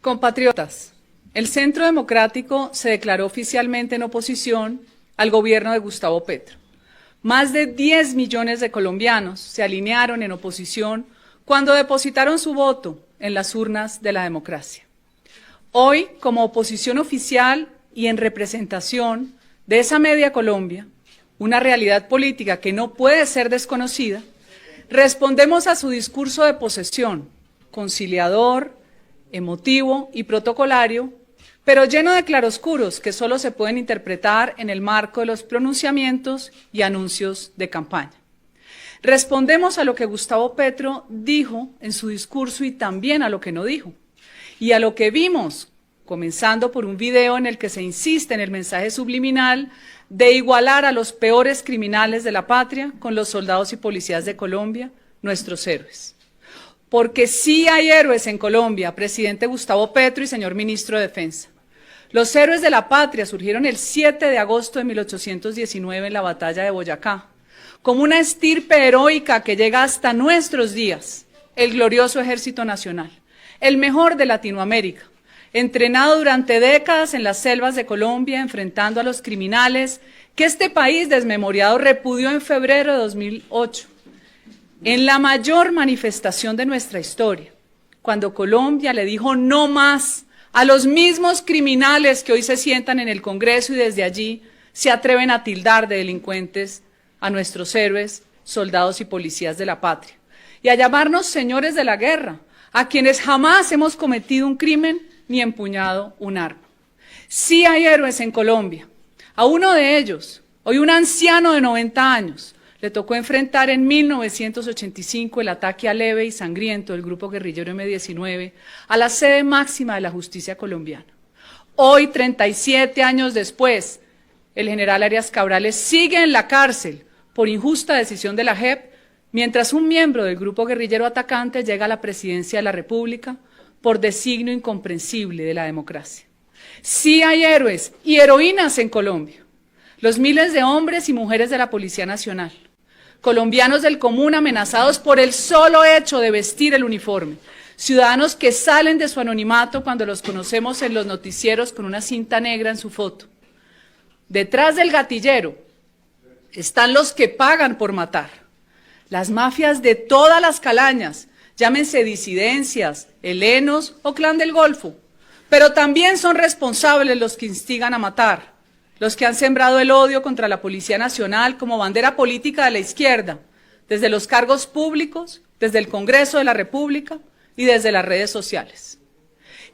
Compatriotas, el Centro Democrático se declaró oficialmente en oposición al gobierno de Gustavo Petro. Más de 10 millones de colombianos se alinearon en oposición cuando depositaron su voto en las urnas de la democracia. Hoy, como oposición oficial y en representación de esa media Colombia, una realidad política que no puede ser desconocida, respondemos a su discurso de posesión, conciliador, emotivo y protocolario, pero lleno de claroscuros que solo se pueden interpretar en el marco de los pronunciamientos y anuncios de campaña. Respondemos a lo que Gustavo Petro dijo en su discurso y también a lo que no dijo, y a lo que vimos, comenzando por un video en el que se insiste en el mensaje subliminal de igualar a los peores criminales de la patria con los soldados y policías de Colombia, nuestros héroes. Porque sí hay héroes en Colombia, presidente Gustavo Petro y señor ministro de Defensa. Los héroes de la patria surgieron el 7 de agosto de 1819 en la batalla de Boyacá, como una estirpe heroica que llega hasta nuestros días, el glorioso Ejército Nacional, el mejor de Latinoamérica, entrenado durante décadas en las selvas de Colombia, enfrentando a los criminales que este país desmemoriado repudió en febrero de 2008. En la mayor manifestación de nuestra historia, cuando Colombia le dijo no más a los mismos criminales que hoy se sientan en el Congreso y desde allí se atreven a tildar de delincuentes a nuestros héroes, soldados y policías de la patria, y a llamarnos señores de la guerra, a quienes jamás hemos cometido un crimen ni empuñado un arma. Sí hay héroes en Colombia. A uno de ellos, hoy un anciano de 90 años, le tocó enfrentar en 1985 el ataque leve y sangriento del grupo guerrillero M-19 a la sede máxima de la justicia colombiana. Hoy, 37 años después, el general Arias Cabrales sigue en la cárcel por injusta decisión de la JEP, mientras un miembro del grupo guerrillero atacante llega a la presidencia de la República por designio incomprensible de la democracia. Sí hay héroes y heroínas en Colombia, los miles de hombres y mujeres de la Policía Nacional, colombianos del común amenazados por el solo hecho de vestir el uniforme, ciudadanos que salen de su anonimato cuando los conocemos en los noticieros con una cinta negra en su foto. Detrás del gatillero están los que pagan por matar, las mafias de todas las calañas, llámense disidencias, helenos o clan del Golfo, pero también son responsables los que instigan a matar, los que han sembrado el odio contra la Policía Nacional como bandera política de la izquierda, desde los cargos públicos, desde el Congreso de la República y desde las redes sociales.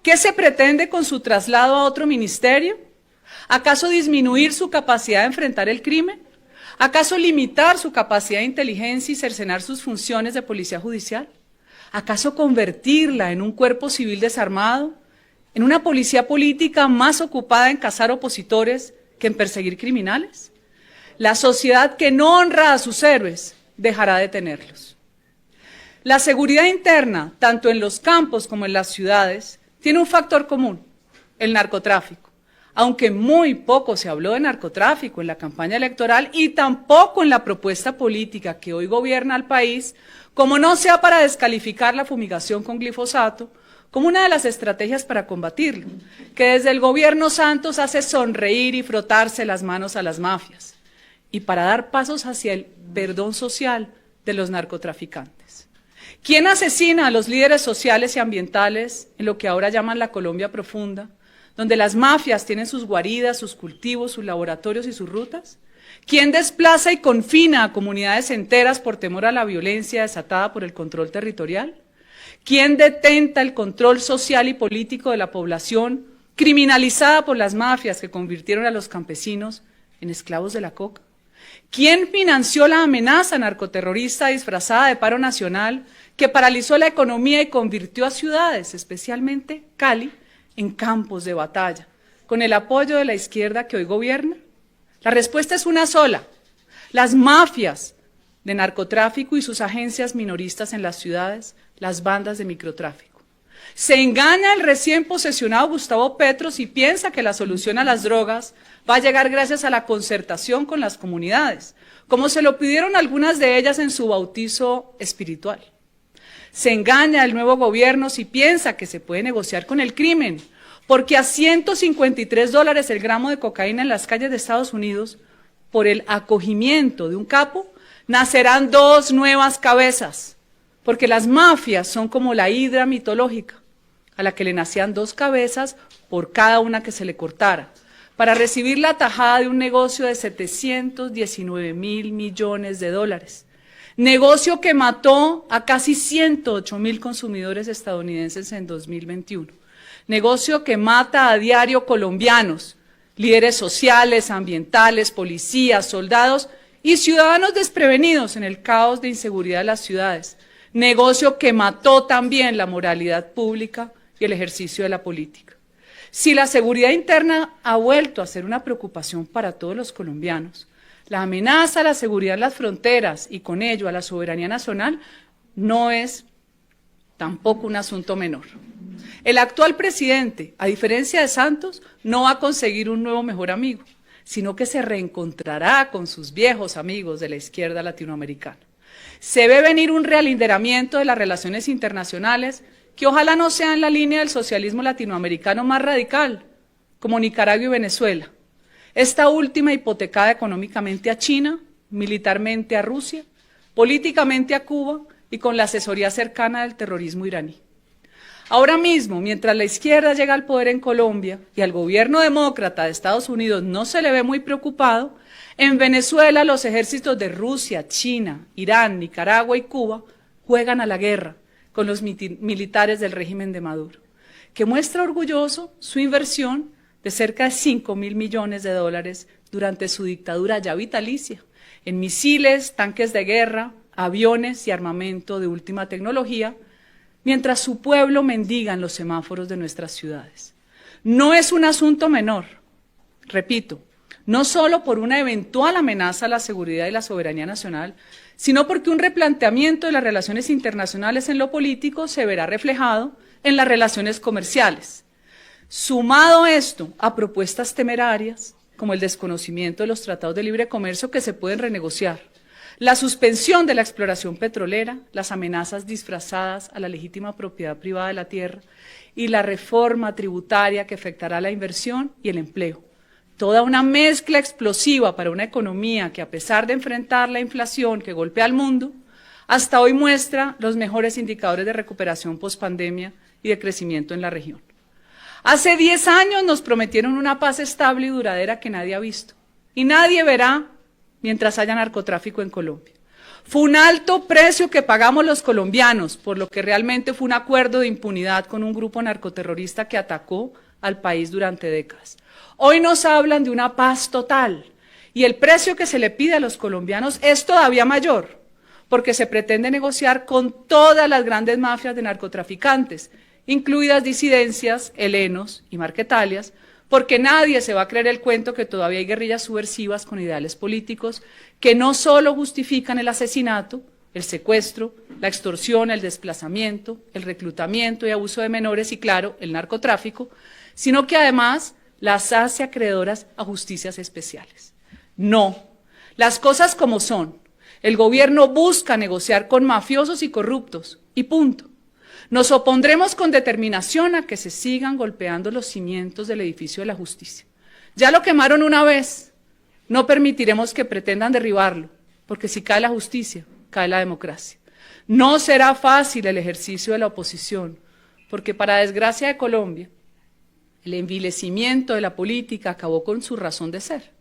¿Qué se pretende con su traslado a otro ministerio? ¿Acaso disminuir su capacidad de enfrentar el crimen? ¿Acaso limitar su capacidad de inteligencia y cercenar sus funciones de policía judicial? ¿Acaso convertirla en un cuerpo civil desarmado? ¿En una policía política más ocupada en cazar opositores que en perseguir criminales? La sociedad que no honra a sus héroes dejará de tenerlos. La seguridad interna, tanto en los campos como en las ciudades, tiene un factor común, el narcotráfico. Aunque muy poco se habló de narcotráfico en la campaña electoral y tampoco en la propuesta política que hoy gobierna al país, como no sea para descalificar la fumigación con glifosato como una de las estrategias para combatirlo, que desde el gobierno Santos hace sonreír y frotarse las manos a las mafias, y para dar pasos hacia el perdón social de los narcotraficantes. ¿Quién asesina a los líderes sociales y ambientales en lo que ahora llaman la Colombia profunda, donde las mafias tienen sus guaridas, sus cultivos, sus laboratorios y sus rutas? ¿Quién desplaza y confina a comunidades enteras por temor a la violencia desatada por el control territorial? ¿Quién detenta el control social y político de la población criminalizada por las mafias que convirtieron a los campesinos en esclavos de la coca? ¿Quién financió la amenaza narcoterrorista disfrazada de paro nacional que paralizó la economía y convirtió a ciudades, especialmente Cali, en campos de batalla, con el apoyo de la izquierda que hoy gobierna? La respuesta es una sola: las mafias de narcotráfico y sus agencias minoristas en las ciudades, las bandas de microtráfico. Se engaña el recién posesionado Gustavo Petro si piensa que la solución a las drogas va a llegar gracias a la concertación con las comunidades, como se lo pidieron algunas de ellas en su bautizo espiritual. Se engaña el nuevo gobierno si piensa que se puede negociar con el crimen, porque a $153 el gramo de cocaína en las calles de Estados Unidos, por el acogimiento de un capo, nacerán 2 nuevas cabezas, porque las mafias son como la hidra mitológica, a la que le nacían 2 cabezas por cada una que se le cortara, para recibir la tajada de un negocio de $719 mil millones. Negocio que mató a casi 108.000 consumidores estadounidenses en 2021. Negocio que mata a diario colombianos, líderes sociales, ambientales, policías, soldados y ciudadanos desprevenidos en el caos de inseguridad de las ciudades. Negocio que mató también la moralidad pública y el ejercicio de la política. Si la seguridad interna ha vuelto a ser una preocupación para todos los colombianos, la amenaza a la seguridad en las fronteras y con ello a la soberanía nacional no es tampoco un asunto menor. El actual presidente, a diferencia de Santos, no va a conseguir un nuevo mejor amigo, sino que se reencontrará con sus viejos amigos de la izquierda latinoamericana. Se ve venir un realinderamiento de las relaciones internacionales que ojalá no sea en la línea del socialismo latinoamericano más radical, como Nicaragua y Venezuela. Esta última hipotecada económicamente a China, militarmente a Rusia, políticamente a Cuba y con la asesoría cercana del terrorismo iraní. Ahora mismo, mientras la izquierda llega al poder en Colombia y al gobierno demócrata de Estados Unidos no se le ve muy preocupado, en Venezuela los ejércitos de Rusia, China, Irán, Nicaragua y Cuba juegan a la guerra con los militares del régimen de Maduro, que muestra orgulloso su inversión de cerca de $5.000 millones durante su dictadura ya vitalicia, en misiles, tanques de guerra, aviones y armamento de última tecnología, mientras su pueblo mendiga en los semáforos de nuestras ciudades. No es un asunto menor, repito, no solo por una eventual amenaza a la seguridad y la soberanía nacional, sino porque un replanteamiento de las relaciones internacionales en lo político se verá reflejado en las relaciones comerciales. Sumado esto a propuestas temerarias, como el desconocimiento de los tratados de libre comercio que se pueden renegociar, la suspensión de la exploración petrolera, las amenazas disfrazadas a la legítima propiedad privada de la tierra y la reforma tributaria que afectará la inversión y el empleo. Toda una mezcla explosiva para una economía que, a pesar de enfrentar la inflación que golpea al mundo, hasta hoy muestra los mejores indicadores de recuperación pospandemia y de crecimiento en la región. Hace 10 años nos prometieron una paz estable y duradera que nadie ha visto, y nadie verá mientras haya narcotráfico en Colombia. Fue un alto precio que pagamos los colombianos, por lo que realmente fue un acuerdo de impunidad con un grupo narcoterrorista que atacó al país durante décadas. Hoy nos hablan de una paz total, y el precio que se le pide a los colombianos es todavía mayor, porque se pretende negociar con todas las grandes mafias de narcotraficantes, incluidas disidencias, helenos y marquetalias, porque nadie se va a creer el cuento que todavía hay guerrillas subversivas con ideales políticos que no solo justifican el asesinato, el secuestro, la extorsión, el desplazamiento, el reclutamiento y abuso de menores y, claro, el narcotráfico, sino que además las hace acreedoras a justicias especiales. No, las cosas como son. El gobierno busca negociar con mafiosos y corruptos, y punto. Nos opondremos con determinación a que se sigan golpeando los cimientos del edificio de la justicia. Ya lo quemaron una vez, no permitiremos que pretendan derribarlo, porque si cae la justicia, cae la democracia. No será fácil el ejercicio de la oposición, porque para desgracia de Colombia, el envilecimiento de la política acabó con su razón de ser.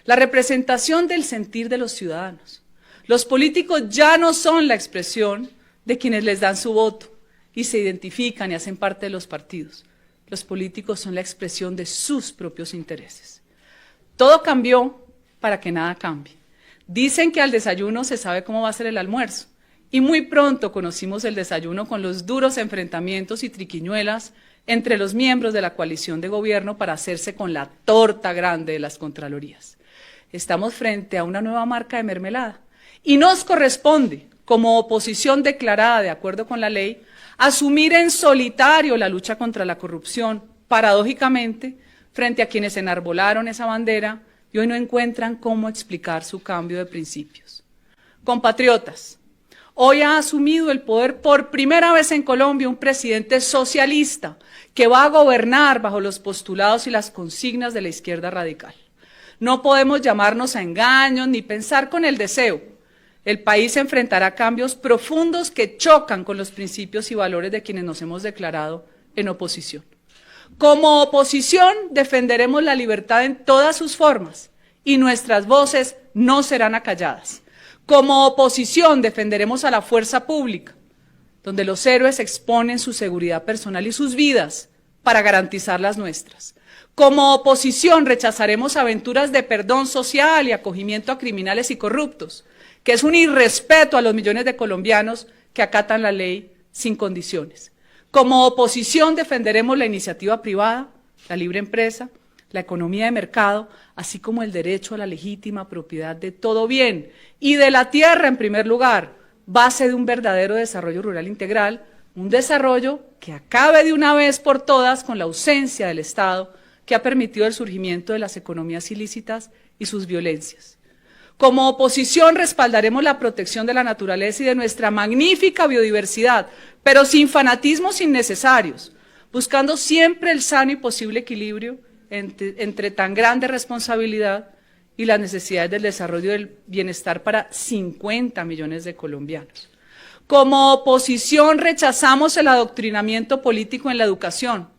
La representación del sentir de los ciudadanos. Los políticos ya no son la expresión de quienes les dan su voto y se identifican y hacen parte de los partidos. Los políticos son la expresión de sus propios intereses. Todo cambió para que nada cambie. Dicen que al desayuno se sabe cómo va a ser el almuerzo, y muy pronto conocimos el desayuno con los duros enfrentamientos y triquiñuelas entre los miembros de la coalición de gobierno para hacerse con la torta grande de las contralorías. Estamos frente a una nueva marca de mermelada, y nos corresponde, como oposición declarada de acuerdo con la ley, asumir en solitario la lucha contra la corrupción, paradójicamente, frente a quienes enarbolaron esa bandera y hoy no encuentran cómo explicar su cambio de principios. Compatriotas, Hoy ha asumido el poder por primera vez en Colombia un presidente socialista que va a gobernar bajo los postulados y las consignas de la izquierda radical. No podemos llamarnos a engaños ni pensar con el deseo. El país enfrentará cambios profundos que chocan con los principios y valores de quienes nos hemos declarado en oposición. Como oposición defenderemos la libertad en todas sus formas y nuestras voces no serán acalladas. Como oposición defenderemos a la fuerza pública, donde los héroes exponen su seguridad personal y sus vidas para garantizar las nuestras. Como oposición rechazaremos aventuras de perdón social y acogimiento a criminales y corruptos, que es un irrespeto a los millones de colombianos que acatan la ley sin condiciones. Como oposición defenderemos la iniciativa privada, la libre empresa, la economía de mercado, así como el derecho a la legítima propiedad de todo bien y de la tierra en primer lugar, base de un verdadero desarrollo rural integral, un desarrollo que acabe de una vez por todas con la ausencia del Estado que ha permitido el surgimiento de las economías ilícitas y sus violencias. Como oposición respaldaremos la protección de la naturaleza y de nuestra magnífica biodiversidad, pero sin fanatismos innecesarios, buscando siempre el sano y posible equilibrio entre tan grande responsabilidad y las necesidades del desarrollo del bienestar para 50 millones de colombianos. Como oposición rechazamos el adoctrinamiento político en la educación,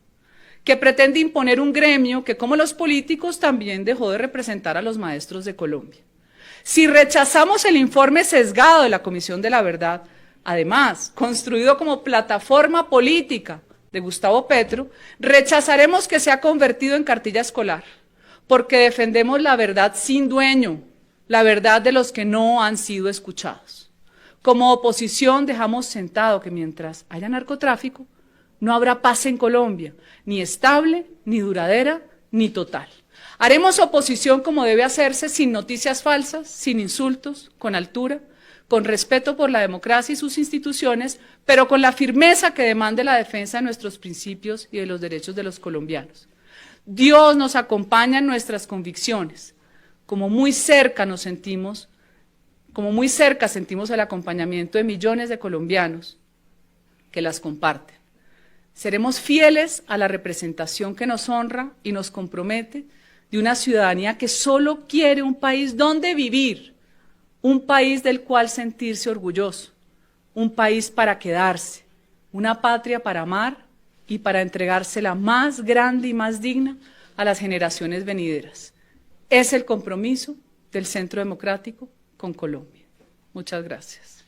que pretende imponer un gremio que, como los políticos, también dejó de representar a los maestros de Colombia. Si rechazamos el informe sesgado de la Comisión de la Verdad, además, construido como plataforma política de Gustavo Petro, rechazaremos que se ha convertido en cartilla escolar, porque defendemos la verdad sin dueño, la verdad de los que no han sido escuchados. Como oposición dejamos sentado que mientras haya narcotráfico, no habrá paz en Colombia, ni estable, ni duradera, ni total. Haremos oposición como debe hacerse, sin noticias falsas, sin insultos, con altura, con respeto por la democracia y sus instituciones, pero con la firmeza que demande la defensa de nuestros principios y de los derechos de los colombianos. Dios nos acompaña en nuestras convicciones, como muy cerca sentimos el acompañamiento de millones de colombianos que las comparten. Seremos fieles a la representación que nos honra y nos compromete de una ciudadanía que solo quiere un país donde vivir, un país del cual sentirse orgulloso, un país para quedarse, una patria para amar y para entregársela más grande y más digna a las generaciones venideras. Es el compromiso del Centro Democrático con Colombia. Muchas gracias.